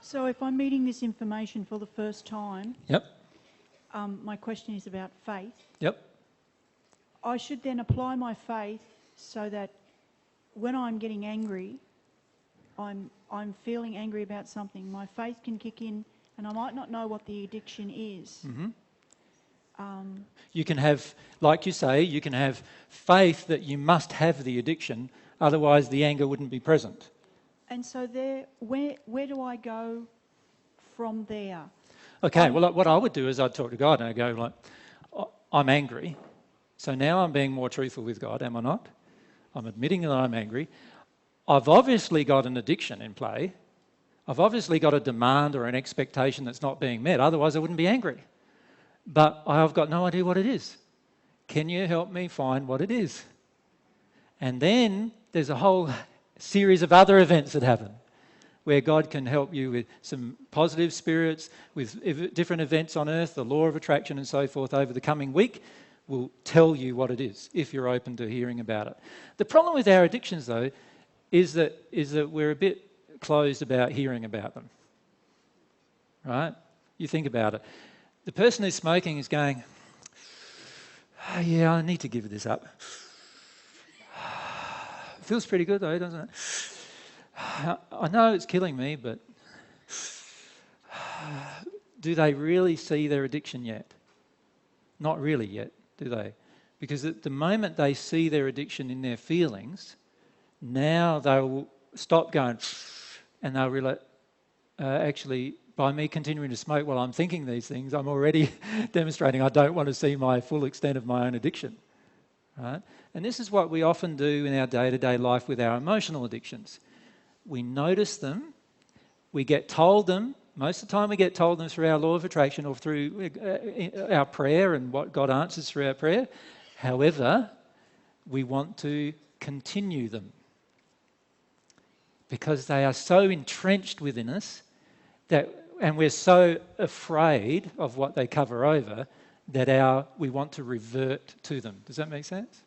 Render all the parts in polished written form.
So if I'm meeting this information for the first time, Yep. my question is about faith. Yep. I should then apply my faith so that when I'm getting angry, I'm feeling angry about something, my faith can kick in and I might not know what the addiction is. Mm-hmm. You can have, like you say, you can have faith that you must have the addiction, otherwise the anger wouldn't be present. And so where do I go from there? Okay, well, what I would do is I'd talk to God and I'd go like, I'm angry, so now I'm being more truthful with God, am I not? I'm admitting that I'm angry. I've obviously got an addiction in play. I've obviously got a demand or an expectation that's not being met, otherwise I wouldn't be angry. But I've got no idea what it is. Can you help me find what it is? And then there's a whole series of other events that happen where God can help you with some positive spirits, with different events on earth, the law of attraction and so forth over the coming week will tell you what it is if you're open to hearing about it. The problem with our addictions, though, is that we're a bit closed about hearing about them. Right? You think about it. The person who's smoking is going, oh, yeah, I need to give this up. Feels pretty good though, doesn't it? I know it's killing me, but do they really see their addiction yet? Not really yet, do they? Because at the moment they see their addiction in their feelings, now they will stop going and they'll realize, actually, by me continuing to smoke while I'm thinking these things, I'm already demonstrating I don't want to see my full extent of my own addiction. Right? And this is what we often do in our day-to-day life with our emotional addictions. We notice them, we get told them, most of the time we get told them through our law of attraction or through our prayer and what God answers through our prayer. However, we want to continue them because they are so entrenched within us and we're so afraid of what they cover over that we want to revert to them. Does that make sense?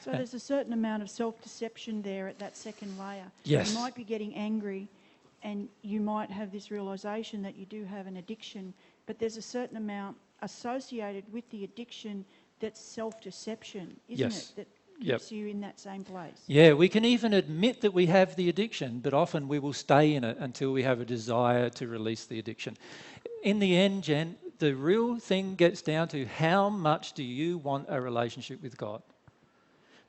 So there's a certain amount of self-deception there at that second layer. Yes. You might be getting angry and you might have this realisation that you do have an addiction, but there's a certain amount associated with the addiction that's self-deception, isn't it? That keeps you in that same place. Yeah, we can even admit that we have the addiction, but often we will stay in it until we have a desire to release the addiction. In the end, Jen, the real thing gets down to how much do you want a relationship with God?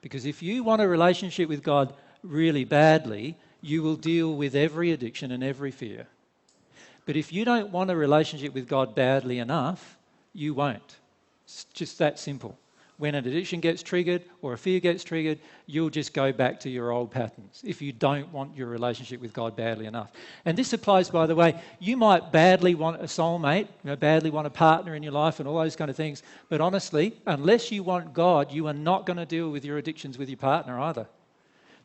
Because if you want a relationship with God really badly, you will deal with every addiction and every fear. But if you don't want a relationship with God badly enough, you won't. It's just that simple. When an addiction gets triggered or a fear gets triggered, you'll just go back to your old patterns if you don't want your relationship with God badly enough. And this applies, by the way, you might badly want a soulmate, badly want a partner in your life and all those kind of things, but honestly, unless you want God, you are not going to deal with your addictions with your partner either.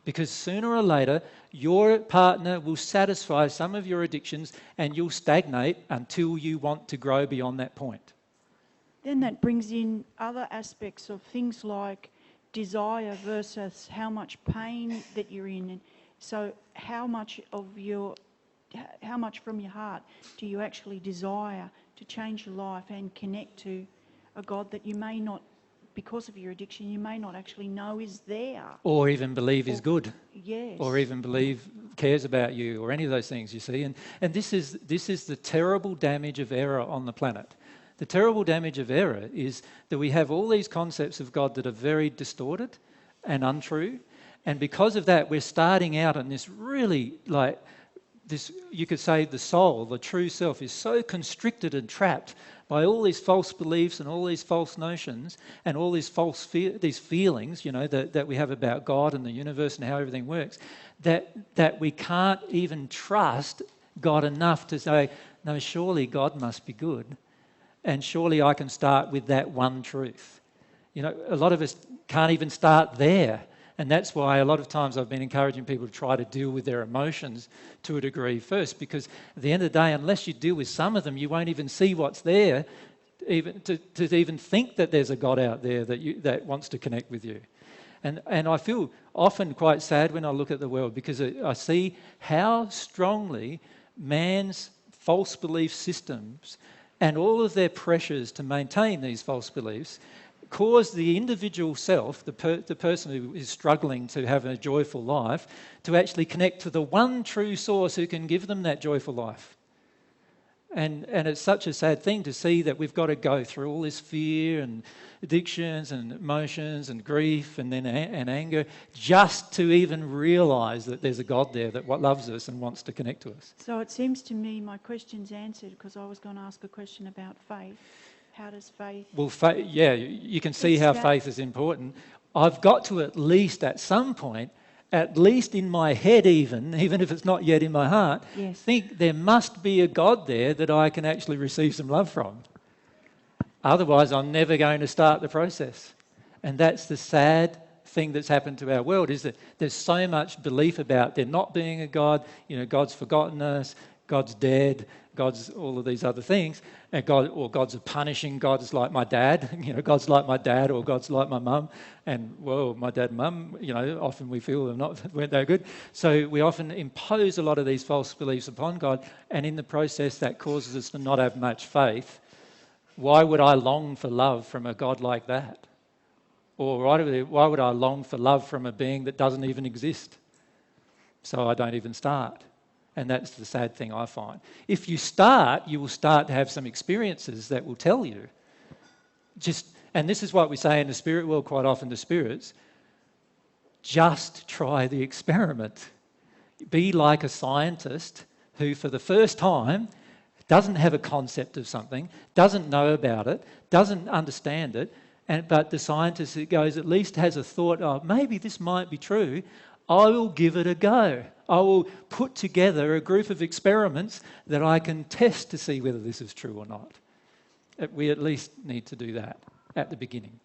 Because sooner or later, your partner will satisfy some of your addictions and you'll stagnate until you want to grow beyond that point. Then that brings in other aspects of things like desire versus how much pain that you're in. So how much from your heart do you actually desire to change your life and connect to a God that you may not, because of your addiction, you may not actually know is there. Or even believe is good. Yes. Or even believe cares about you or any of those things, you see. And this is the terrible damage of error on the planet. The terrible damage of error is that we have all these concepts of God that are very distorted and untrue. And because of that, we're starting out on this really you could say the soul, the true self, is so constricted and trapped by all these false beliefs and all these false notions and all these these feelings, that we have about God and the universe and how everything works, that we can't even trust God enough to say, no, surely God must be good. And surely I can start with that one truth. A lot of us can't even start there. And that's why a lot of times I've been encouraging people to try to deal with their emotions to a degree first, because at the end of the day, unless you deal with some of them, you won't even see what's there, even to even think that there's a God out there that wants to connect with you. And I feel often quite sad when I look at the world because I see how strongly man's false belief systems and all of their pressures to maintain these false beliefs cause the individual self, the person who is struggling to have a joyful life, to actually connect to the one true source who can give them that joyful life. And it's such a sad thing to see that we've got to go through all this fear and addictions and emotions and grief and then and anger just to even realise that there's a God there that loves us and wants to connect to us. So it seems to me my question's answered, because I was going to ask a question about faith. How does faith... Well, yeah, you can see how faith is important. I've got to at least at some point, at least in my head even if it's not yet in my heart, Yes. think there must be a God there that I can actually receive some love from. Otherwise, I'm never going to start the process. And that's the sad thing that's happened to our world, is that there's so much belief about there not being a God, God's forgotten us, God's dead, God's all of these other things, and God's a punishing, God's like my dad, God's like my dad, or God's like my mum, and my dad and mum, often we feel weren't that good. So we often impose a lot of these false beliefs upon God, and in the process that causes us to not have much faith. Why would I long for love from a God like that? Or why would I long for love from a being that doesn't even exist? So I don't even start. And that's the sad thing I find. If you start, you will start to have some experiences that will tell you. And this is what we say in the spirit world quite often to spirits, just try the experiment. Be like a scientist who for the first time doesn't have a concept of something, doesn't know about it, doesn't understand it, but the scientist who goes at least has a thought, maybe this might be true, I will give it a go. I will put together a group of experiments that I can test to see whether this is true or not. We at least need to do that at the beginning.